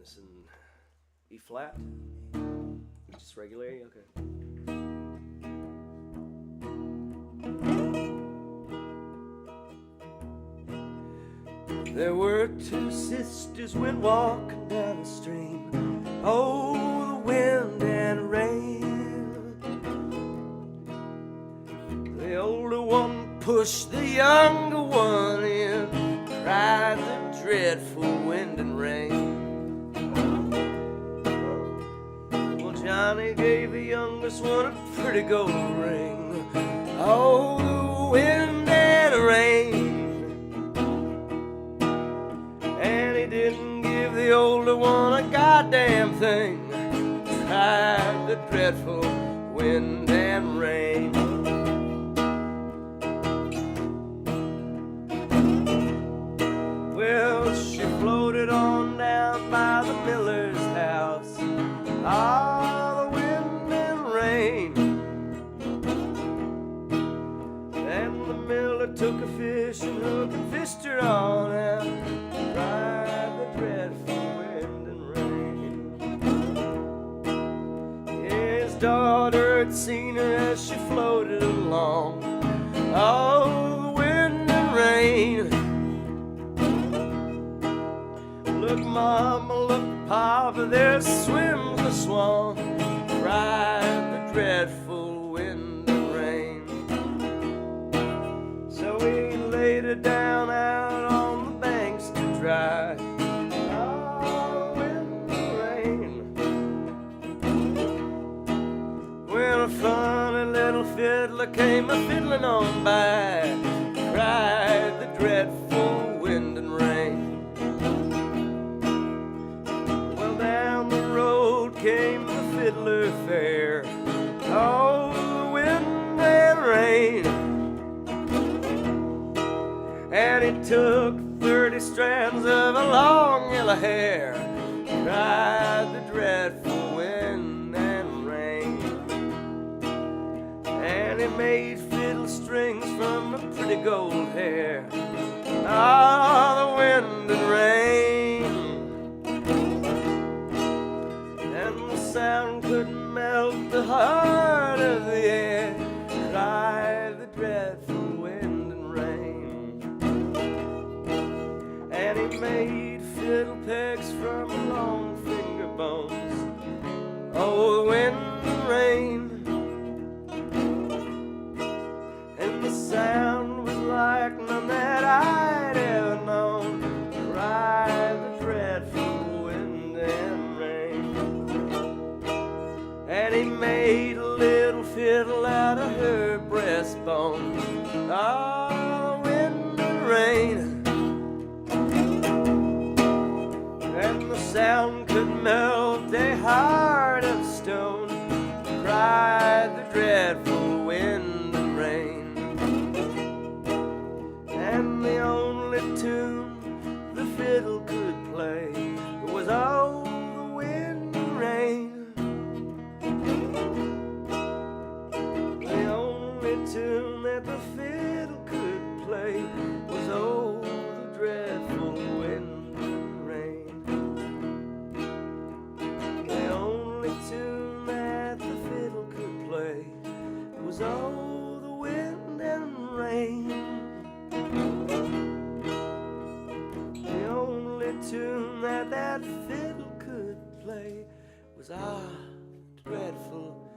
this in E flat? Just regular A? Okay. There were two sisters went walking down the stream. Oh, the wind and rain. The older one pushed the younger one in, cried the dreadful wind and rain. Well, Johnny gave the youngest one a pretty gold ring. Oh, the wind and rain. And he didn't give the older one a goddamn thing. Tried the dreadful wind and rain. Well, she floated on down by the miller's house. Ah, the wind and rain. Then the miller took a fishing hook and fished her on out. Tried the dreadful wind and rain. His daughter had seen her as she floated along. Oh, the wind and rain. Look, Mama, look, Papa, there swims the swan. Cried the dreadful wind and rain. So he laid her down out on the banks to dry. Oh, wind and rain. When a funny little fiddler came a-fiddling on by, cried the dreadful wind and rain. Down the road came the fiddler fair. Oh, the wind and rain. And he took 30 strands of a long yellow hair. Cried the dreadful wind and rain. And he made fiddle strings from the pretty gold hair. Ah, the wind and rain. Sound couldn't melt the heart of the air. Cried the dreadful wind and rain. And he made fiddle pegs from long finger bones. Oh, the wind and rain. And the sound was like none that I'd ever known. Cried the dreadful wind and rain. And he made a little fiddle out of her breastbone. Oh, wind and rain. And the sound could melt a heart of stone. Cried the dreadful wind and rain. And the only tune the fiddle could play was oh, the wind and rain. Tune that the fiddle could play was oh, the dreadful wind and rain. The only tune that the fiddle could play was oh, the wind and rain. The only tune that that fiddle could play was ah, dreadful